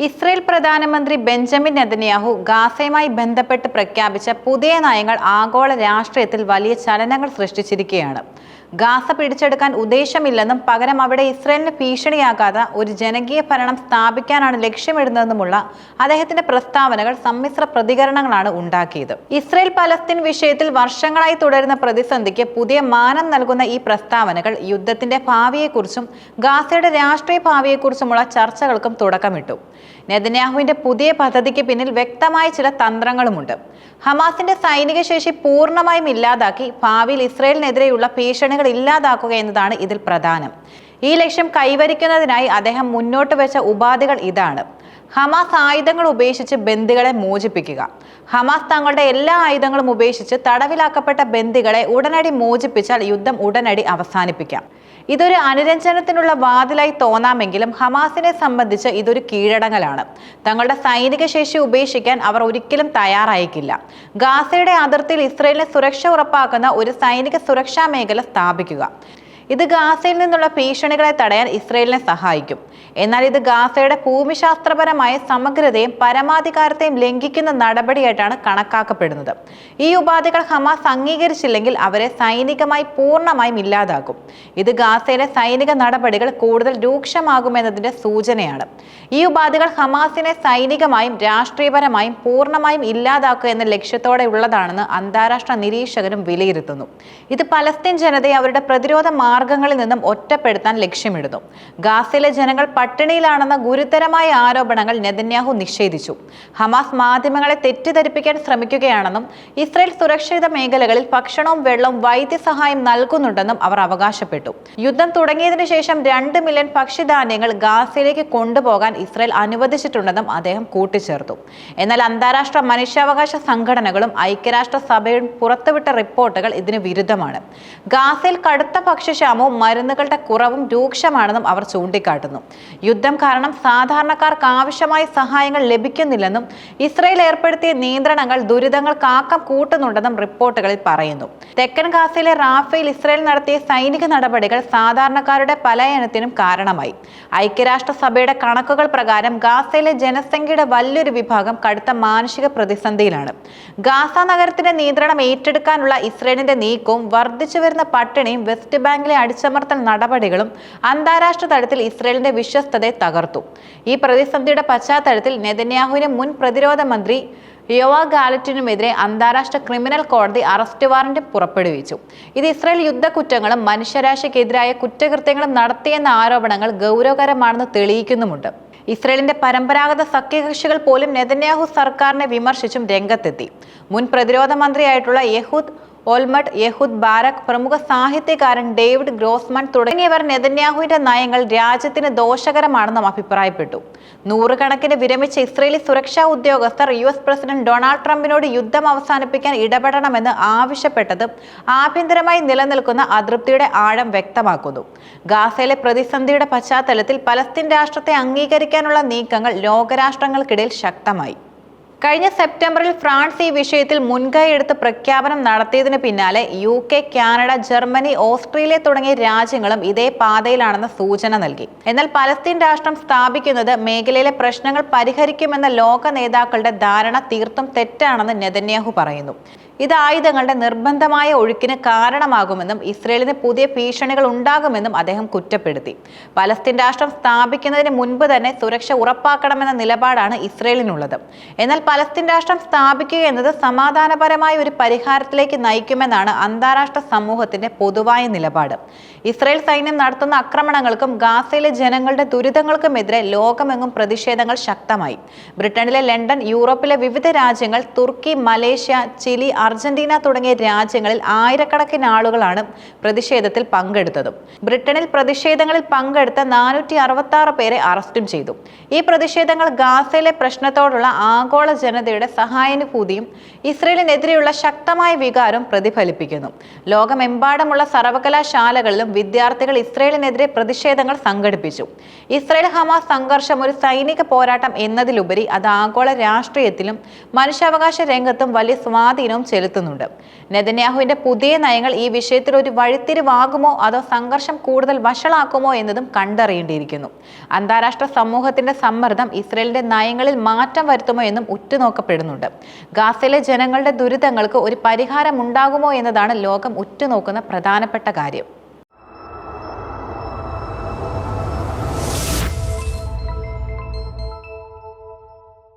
Israel പ്രധാനമന്ത്രി Benjamin Netanyahu ഗാസയുമായി ബന്ധപ്പെട്ട് പ്രഖ്യാപിച്ച പുതിയ നയങ്ങൾ ആഗോള രാഷ്ട്രീയത്തിൽ വലിയ ചലനങ്ങൾ സൃഷ്ടിച്ചിരിക്കുകയാണ്. ഗാസ പിടിച്ചെടുക്കാൻ ഉദ്ദേശമില്ലെന്നും പകരം അവിടെ ഇസ്രയേലിന് ഭീഷണിയാകാത്ത ഒരു ജനകീയ ഭരണം സ്ഥാപിക്കാനാണ് ലക്ഷ്യമിടുന്നതെന്നുമുള്ള അദ്ദേഹത്തിന്റെ പ്രസ്താവനകൾ സമ്മിശ്ര പ്രതികരണങ്ങളാണ് ഉണ്ടാക്കിയത്. ഇസ്രയേൽ പലസ്തീൻ വിഷയത്തിൽ വർഷങ്ങളായി തുടരുന്ന പ്രതിസന്ധിക്ക് പുതിയ മാനം നൽകുന്ന ഈ പ്രസ്താവനകൾ യുദ്ധത്തിന്റെ ഭാവിയെക്കുറിച്ചും ഗാസയുടെ രാഷ്ട്രീയ ഭാവിയെക്കുറിച്ചുമുള്ള ചർച്ചകൾക്കും തുടക്കമിട്ടു. നെതന്യാഹുവിന്റെ പുതിയ പദ്ധതിക്ക് പിന്നിൽ വ്യക്തമായ ചില തന്ത്രങ്ങളുമുണ്ട്. ഹമാസിന്റെ സൈനിക ശേഷി പൂർണ്ണമായും ഇല്ലാതാക്കി ഭാവിയിൽ ഇസ്രയേലിനെതിരെയുള്ള ഭീഷണികൾ ഇല്ലാതാക്കുക എന്നതാണ് ഇതിൽ പ്രധാനം. ഈ ലക്ഷ്യം കൈവരിക്കുന്നതിനായി അദ്ദേഹം മുന്നോട്ട് വെച്ച ഉപാധികൾ ഇതാണ്: ഹമാസ് ആയുധങ്ങൾ ഉപേക്ഷിച്ച് ബന്ദികളെ മോചിപ്പിക്കുക. ഹമാസ് തങ്ങളുടെ എല്ലാ ആയുധങ്ങളും ഉപേക്ഷിച്ച് തടവിലാക്കപ്പെട്ട ബന്ദികളെ ഉടനടി മോചിപ്പിച്ചാൽ യുദ്ധം ഉടനടി അവസാനിപ്പിക്കാം. ഇതൊരു അനുരഞ്ജനത്തിനുള്ള വാതിലായി തോന്നാമെങ്കിലും ഹമാസിനെ സംബന്ധിച്ച് ഇതൊരു കീഴടങ്ങലാണ്. തങ്ങളുടെ സൈനിക ശേഷി ഉപേക്ഷിക്കാൻ അവർ ഒരിക്കലും തയ്യാറായിക്കില്ല. ഗാസയുടെ അതിർത്തിയിൽ ഇസ്രയേലിന് സുരക്ഷ ഉറപ്പാക്കുന്ന ഒരു സൈനിക സുരക്ഷാ മേഖല സ്ഥാപിക്കുക. ഇത് ഗാസയിൽ നിന്നുള്ള ഭീഷണികളെ തടയാൻ ഇസ്രയേലിനെ സഹായിക്കും. എന്നാൽ ഇത് ഗാസയുടെ ഭൂമിശാസ്ത്രപരമായ സമഗ്രതയും പരമാധികാരത്തെയും ലംഘിക്കുന്ന നടപടിയായിട്ടാണ് കണക്കാക്കപ്പെടുന്നത്. ഈ ഉപാധികൾ ഹമാസ് അംഗീകരിച്ചില്ലെങ്കിൽ അവരെ സൈനികമായി പൂർണ്ണമായും ഇല്ലാതാക്കും. ഇത് ഗാസയിലെ സൈനിക നടപടികൾ കൂടുതൽ രൂക്ഷമാകുമെന്നതിന്റെ സൂചനയാണ്. ഈ ഉപാധികൾ ഹമാസിനെ സൈനികമായും രാഷ്ട്രീയപരമായും പൂർണ്ണമായും ഇല്ലാതാക്കുക എന്ന ലക്ഷ്യത്തോടെ ഉള്ളതാണെന്ന് അന്താരാഷ്ട്ര നിരീക്ഷകരും വിലയിരുത്തുന്നു. ഇത് പലസ്തീൻ ജനതയെ അവരുടെ പ്രതിരോധ മാർഗങ്ങളിൽ നിന്നും ഒറ്റപ്പെടുത്താൻ ലക്ഷ്യമിടുന്നു. ഗാസയിലെ ജനങ്ങൾ പട്ടിണിയിലാണെന്ന ഗുരുതരമായ ആരോപണങ്ങൾ നെതന്യാഹു നിഷേധിച്ചു. ഹമാസ് മാധ്യമങ്ങളെ തെറ്റിദ്ധരിപ്പിക്കാൻ ശ്രമിക്കുകയാണെന്നും ഇസ്രയേൽ സുരക്ഷിത മേഖലകളിൽ ഭക്ഷണവും വെള്ളവും വൈദ്യസഹായം നൽകുന്നുണ്ടെന്നും അവർ അവകാശപ്പെട്ടു. യുദ്ധം തുടങ്ങിയതിനു ശേഷം 2 മില്യൺ ഭക്ഷ്യധാന്യങ്ങൾ ഗാസയിലേക്ക് കൊണ്ടുപോകാൻ ഇസ്രയേൽ അനുവദിച്ചിട്ടുണ്ടെന്നും അദ്ദേഹം കൂട്ടിച്ചേർത്തു. എന്നാൽ അന്താരാഷ്ട്ര മനുഷ്യാവകാശ സംഘടനകളും ഐക്യരാഷ്ട്ര സഭയും പുറത്തുവിട്ട റിപ്പോർട്ടുകൾ ഇതിന് വിരുദ്ധമാണ്. ഗാസയിൽ കടുത്ത ഭക്ഷ്യക്ഷാമവും മരുന്നുകളുടെ കുറവും രൂക്ഷമാണെന്നും അവർ ചൂണ്ടിക്കാട്ടുന്നു. യുദ്ധം കാരണം സാധാരണക്കാർക്ക് ആവശ്യമായ സഹായങ്ങൾ ലഭിക്കുന്നില്ലെന്നും ഇസ്രയേൽ ഏർപ്പെടുത്തിയ നിയന്ത്രണങ്ങൾ ദുരിതങ്ങൾക്ക് ആക്കം കൂട്ടുന്നുണ്ടെന്നും റിപ്പോർട്ടുകളിൽ പറയുന്നു. തെക്കൻ ഗാസയിലെ റാഫയിൽ ഇസ്രയേൽ നടത്തിയ സൈനിക നടപടികൾ സാധാരണക്കാരുടെ പലായനത്തിനും കാരണമായി. ഐക്യരാഷ്ട്രസഭയുടെ കണക്കുകൾ പ്രകാരം ഗാസയിലെ ജനസംഖ്യയുടെ വലിയൊരു വിഭാഗം കടുത്ത മാനസിക പ്രതിസന്ധിയിലാണ്. ഗാസ നഗരത്തിന്റെ നിയന്ത്രണം ഏറ്റെടുക്കാനുള്ള ഇസ്രയേലിന്റെ നീക്കവും വർദ്ധിച്ചു വരുന്ന പട്ടിണിയും വെസ്റ്റ് ബാങ്കിലെ അടിച്ചമർത്തൽ നടപടികളും അന്താരാഷ്ട്ര തലത്തിൽ ഇസ്രയേലിന്റെ വിശ്വസ്തതയെ തകർത്തു. ഈ പ്രതിസന്ധിയുടെ പശ്ചാത്തലത്തിൽ നെതന്യാഹുവിന് മുൻ പ്രതിരോധ മന്ത്രി യോവാവ് ഗാലന്റിനുമെതിരെ അന്താരാഷ്ട്ര ക്രിമിനൽ കോടതി അറസ്റ്റ് വാറന്റ് പുറപ്പെടുവിച്ചു. ഇത് ഇസ്രയേൽ യുദ്ധക്കുറ്റങ്ങളും മനുഷ്യരാശിക്കെതിരായ കുറ്റകൃത്യങ്ങളും നടത്തിയെന്ന ആരോപണങ്ങൾ ഗൗരവകരമാണെന്ന് തെളിയിക്കുന്നുമുണ്ട്. ഇസ്രയേലിന്റെ പരമ്പരാഗത സഖ്യകക്ഷികൾ പോലും നെതന്യാഹു സർക്കാരിനെ വിമർശിച്ചും രംഗത്തെത്തി. മുൻ പ്രതിരോധ മന്ത്രിയായിട്ടുള്ള യഹൂദ് ഓൾമർട്ട്, യഹൂദ് ബാരക്, പ്രമുഖ സാഹിത്യകാരൻ ഡേവിഡ് ഗ്രോസ്മാൻ തുടങ്ങിയവർ നെതന്യാഹുവിന്റെ നയങ്ങൾ രാജ്യത്തിന് ദോഷകരമാണെന്നും അഭിപ്രായപ്പെട്ടു. നൂറുകണക്കിന് വിരമിച്ച ഇസ്രയേലി സുരക്ഷാ ഉദ്യോഗസ്ഥർ US പ്രസിഡന്റ് ഡൊണാൾഡ് ട്രംപിനോട് യുദ്ധം അവസാനിപ്പിക്കാൻ ഇടപെടണമെന്ന് ആവശ്യപ്പെട്ടത് ആഭ്യന്തരമായി നിലനിൽക്കുന്ന അതൃപ്തിയുടെ ആഴം വ്യക്തമാക്കുന്നു. ഗാസയിലെ പ്രതിസന്ധിയുടെ പശ്ചാത്തലത്തിൽ പലസ്തീൻ രാഷ്ട്രത്തെ അംഗീകരിക്കാനുള്ള നീക്കങ്ങൾ ലോകരാഷ്ട്രങ്ങൾക്കിടയിൽ ശക്തമായി. കഴിഞ്ഞ സെപ്റ്റംബറിൽ ഫ്രാൻസ് ഈ വിഷയത്തിൽ മുൻകൈയെടുത്ത് പ്രഖ്യാപനം നടത്തിയതിന് പിന്നാലെ UK, കാനഡ, ജർമ്മനി, ഓസ്ട്രേലിയ തുടങ്ങിയ രാജ്യങ്ങളും ഇതേ പാതയിലാണെന്ന സൂചന നൽകി. എന്നാൽ പലസ്തീൻ രാഷ്ട്രം സ്ഥാപിക്കുന്നത് മേഖലയിലെ പ്രശ്നങ്ങൾ പരിഹരിക്കുമെന്ന ലോക നേതാക്കളുടെ ധാരണ തീർത്തും തെറ്റാണെന്ന് നെതന്യാഹു പറയുന്നു. ഇത് ആയുധങ്ങളുടെ നിർബന്ധമായ ഒഴുക്കിന് കാരണമാകുമെന്നും ഇസ്രയേലിന് പുതിയ ഭീഷണികൾ ഉണ്ടാകുമെന്നും അദ്ദേഹം കുറ്റപ്പെടുത്തി. പലസ്തീൻ രാഷ്ട്രം സ്ഥാപിക്കുന്നതിന് മുൻപ് തന്നെ സുരക്ഷ ഉറപ്പാക്കണമെന്ന നിലപാടാണ് ഇസ്രയേലിനുള്ളത്. എന്നാൽ പലസ്തീൻ രാഷ്ട്രം സ്ഥാപിക്കുക എന്നത് സമാധാനപരമായ ഒരു പരിഹാരത്തിലേക്ക് നയിക്കുമെന്നാണ് അന്താരാഷ്ട്ര സമൂഹത്തിന്റെ പൊതുവായ നിലപാട്. ഇസ്രയേൽ സൈന്യം നടത്തുന്ന ആക്രമണങ്ങൾക്കും ഗാസയിലെ ജനങ്ങളുടെ ദുരിതങ്ങൾക്കുമെതിരെ ലോകമെങ്ങും പ്രതിഷേധങ്ങൾ ശക്തമായി. ബ്രിട്ടനിലെ ലണ്ടൻ, യൂറോപ്പിലെ വിവിധ രാജ്യങ്ങൾ, തുർക്കി, മലേഷ്യ, ചിലി, അർജന്റീന തുടങ്ങിയ രാജ്യങ്ങളിൽ ആയിരക്കണക്കിന് ആളുകളാണ് പ്രതിഷേധത്തിൽ പങ്കെടുത്തത്. ബ്രിട്ടനിൽ പ്രതിഷേധങ്ങളിൽ പങ്കെടുത്ത 466 പേരെ അറസ്റ്റും ചെയ്തു. ഈ പ്രതിഷേധങ്ങൾ ഗാസയിലെ പ്രശ്നത്തോടുള്ള ആഗോള ജനതയുടെ സഹാനുഭൂതിയും ഇസ്രയേലിനെതിരെയുള്ള ശക്തമായ വികാരം പ്രതിഫലിപ്പിക്കുന്നു. ലോകമെമ്പാടുമുള്ള സർവകലാശാലകളിലും വിദ്യാർത്ഥികൾ ഇസ്രയേലിനെതിരെ പ്രതിഷേധങ്ങൾ സംഘടിപ്പിച്ചു. ഇസ്രയേൽ ഹമാസ് സംഘർഷം ഒരു സൈനിക പോരാട്ടം എന്നതിലുപരി അത് ആഗോള രാഷ്ട്രീയത്തിലും മനുഷ്യാവകാശ രംഗത്തും വലിയ സ്വാധീനവും ചെലുത്തുന്നുണ്ട്. നെതന്യാഹുവിന്റെ പുതിയ നയങ്ങൾ ഈ വിഷയത്തിൽ ഒരു വഴിത്തിരിവാകുമോ അതോ സംഘർഷം കൂടുതൽ വഷളാക്കുമോ എന്നതും കണ്ടറിയേണ്ടിയിരിക്കുന്നു. അന്താരാഷ്ട്ര സമൂഹത്തിന്റെ സമ്മർദ്ദം ഇസ്രയേലിന്റെ നയങ്ങളിൽ മാറ്റം വരുത്തുമോ എന്നും ഉറ്റുനോക്കപ്പെടുന്നുണ്ട്. ഗാസയിലെ ജനങ്ങളുടെ ദുരിതങ്ങൾക്ക് ഒരു പരിഹാരം ഉണ്ടാകുമോ എന്നതാണ് ലോകം ഉറ്റുനോക്കുന്ന പ്രധാനപ്പെട്ട കാര്യം.